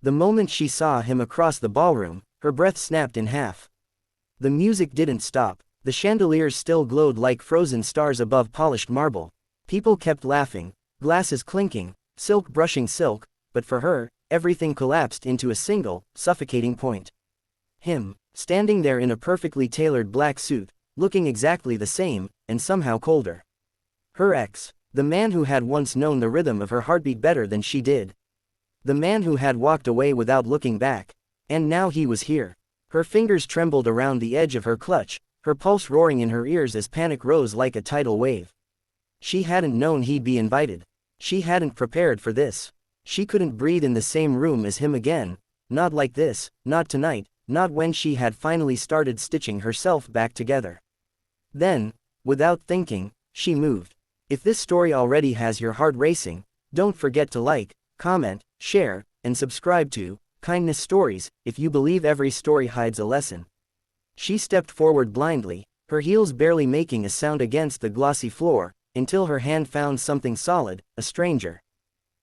The moment she saw him across the ballroom, her breath snapped in half. The music didn't stop. The chandeliers still glowed like frozen stars above polished marble. People kept laughing, glasses clinking, silk brushing silk, but for her, everything collapsed into a single, suffocating point. Him, standing there in a perfectly tailored black suit, looking exactly the same, and somehow colder. Her ex, the man who had once known the rhythm of her heartbeat better than she did. The man who had walked away without looking back. And now he was here. Her fingers trembled around the edge of her clutch, her pulse roaring in her ears as panic rose like a tidal wave. She hadn't known he'd be invited. She hadn't prepared for this. She couldn't breathe in the same room as him again, not like this, not tonight, not when she had finally started stitching herself back together. Then, without thinking, she moved. If this story already has your heart racing, don't forget to like, comment, share, and subscribe to Kindness Stories, if you believe every story hides a lesson. She stepped forward blindly, her heels barely making a sound against the glossy floor, until her hand found something solid, a stranger.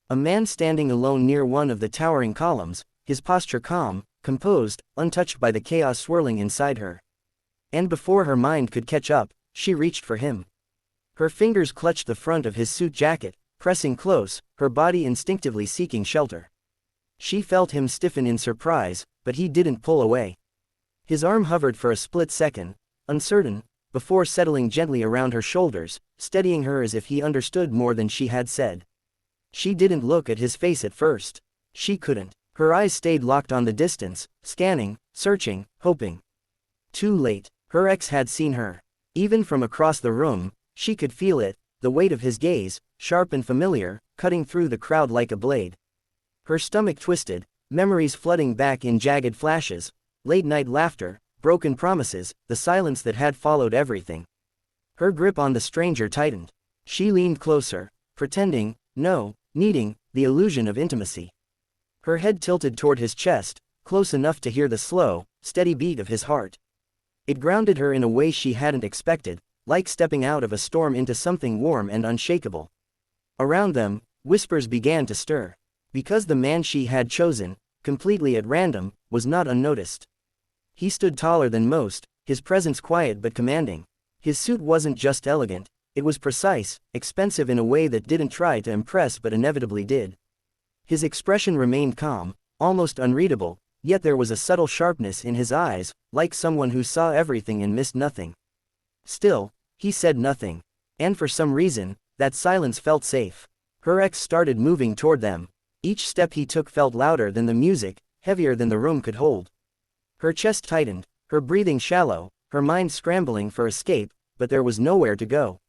A man standing alone near one of the towering columns, his posture calm, composed, untouched by the chaos swirling inside her. And before her mind could catch up, she reached for him. Her fingers clutched the front of his suit jacket, pressing close, her body instinctively seeking shelter. She felt him stiffen in surprise, but he didn't pull away. His arm hovered for a split second, uncertain, before settling gently around her shoulders, steadying her as if he understood more than she had said. She didn't look at his face at first. She couldn't. Her eyes stayed locked on the distance, scanning, searching, hoping. Too late. Her ex had seen her. Even from across the room, she could feel it, the weight of his gaze, sharp and familiar, cutting through the crowd like a blade. Her stomach twisted, memories flooding back in jagged flashes, late-night laughter, broken promises, the silence that had followed everything. Her grip on the stranger tightened. She leaned closer, pretending, no, needing, the illusion of intimacy. Her head tilted toward his chest, close enough to hear the slow, steady beat of his heart. It grounded her in a way she hadn't expected, like stepping out of a storm into something warm and unshakable. Around them, whispers began to stir. Because the man she had chosen, completely at random, was not unnoticed. He stood taller than most, his presence quiet but commanding. His suit wasn't just elegant, it was precise, expensive in a way that didn't try to impress but inevitably did. His expression remained calm, almost unreadable, yet there was a subtle sharpness in his eyes, like someone who saw everything and missed nothing. Still, he said nothing. And for some reason, that silence felt safe. Her ex started moving toward them. Each step he took felt louder than the music, heavier than the room could hold. Her chest tightened, her breathing shallow, her mind scrambling for escape, but there was nowhere to go.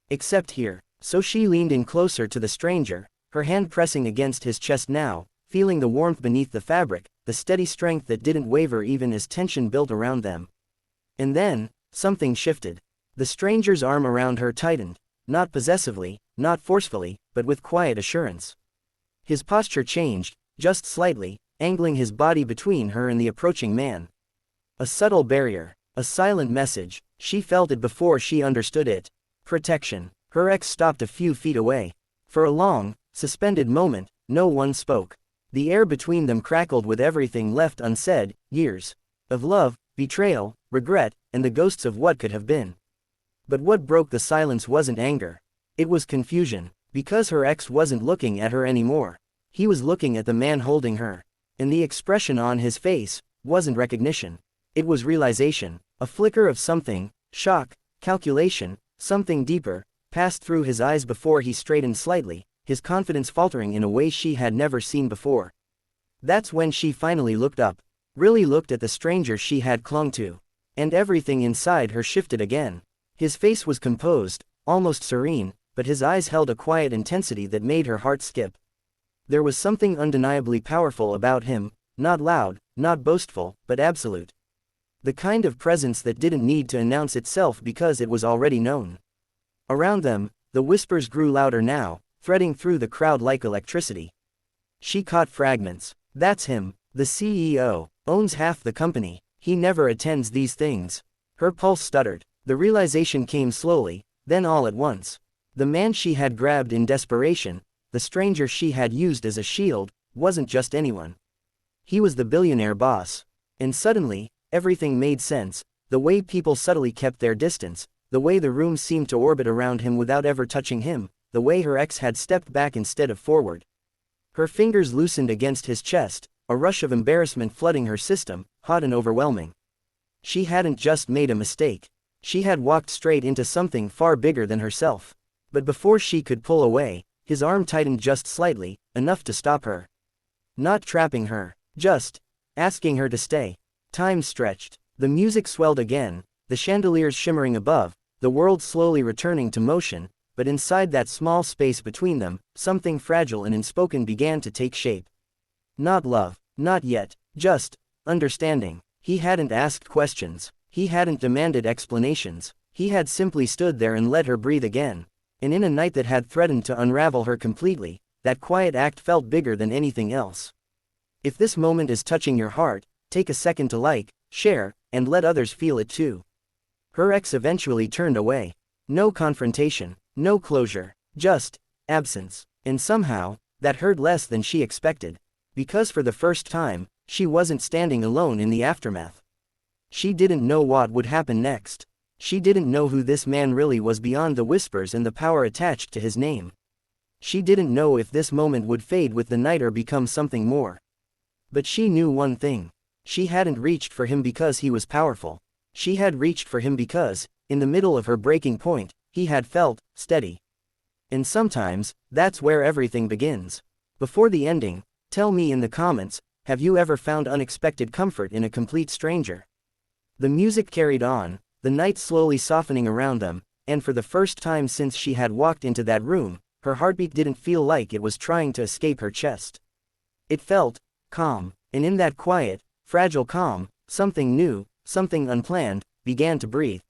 Except here. So she leaned in closer to the stranger, her hand pressing against his chest now, feeling the warmth beneath the fabric, the steady strength that didn't waver even as tension built around them. And then, something shifted. The stranger's arm around her tightened, not possessively, not forcefully, but with quiet assurance. His posture changed, just slightly, angling his body between her and the approaching man. A subtle barrier, a silent message, she felt it before she understood it. Protection. Her ex stopped a few feet away. For a long, suspended moment, no one spoke. The air between them crackled with everything left unsaid, years of love, betrayal, regret, and the ghosts of what could have been. But what broke the silence wasn't anger. It was confusion, because her ex wasn't looking at her anymore. He was looking at the man holding her. And the expression on his face wasn't recognition. It was realization, a flicker of something, shock, calculation, something deeper, passed through his eyes before he straightened slightly, his confidence faltering in a way she had never seen before. That's when she finally looked up. Really looked at the stranger she had clung to. And everything inside her shifted again. His face was composed, almost serene, but his eyes held a quiet intensity that made her heart skip. There was something undeniably powerful about him, not loud, not boastful, but absolute. The kind of presence that didn't need to announce itself because it was already known. Around them, the whispers grew louder now, threading through the crowd like electricity. She caught fragments. That's him, the CEO, owns half the company, he never attends these things. Her pulse stuttered. The realization came slowly, then all at once. The man she had grabbed in desperation, the stranger she had used as a shield, wasn't just anyone. He was the billionaire boss. And suddenly, everything made sense, the way people subtly kept their distance, the way the room seemed to orbit around him without ever touching him, the way her ex had stepped back instead of forward. Her fingers loosened against his chest, a rush of embarrassment flooding her system, hot and overwhelming. She hadn't just made a mistake. She had walked straight into something far bigger than herself. But before she could pull away, his arm tightened just slightly, enough to stop her. Not trapping her, just asking her to stay. Time stretched. The music swelled again, the chandeliers shimmering above, the world slowly returning to motion, but inside that small space between them, something fragile and unspoken began to take shape. Not love, not yet, just understanding. He hadn't asked questions. He hadn't demanded explanations. He had simply stood there and let her breathe again. And in a night that had threatened to unravel her completely, that quiet act felt bigger than anything else. If this moment is touching your heart, take a second to like, share, and let others feel it too. Her ex eventually turned away. No confrontation, no closure, just absence. And somehow, that hurt less than she expected. Because for the first time, she wasn't standing alone in the aftermath. She didn't know what would happen next. She didn't know who this man really was beyond the whispers and the power attached to his name. She didn't know if this moment would fade with the night or become something more. But she knew one thing. She hadn't reached for him because he was powerful. She had reached for him because, in the middle of her breaking point, he had felt steady. And sometimes, that's where everything begins. Before the ending, tell me in the comments, have you ever found unexpected comfort in a complete stranger? The music carried on, the night slowly softening around them, and for the first time since she had walked into that room, her heartbeat didn't feel like it was trying to escape her chest. It felt calm, and in that quiet, fragile calm, something new, something unplanned, began to breathe.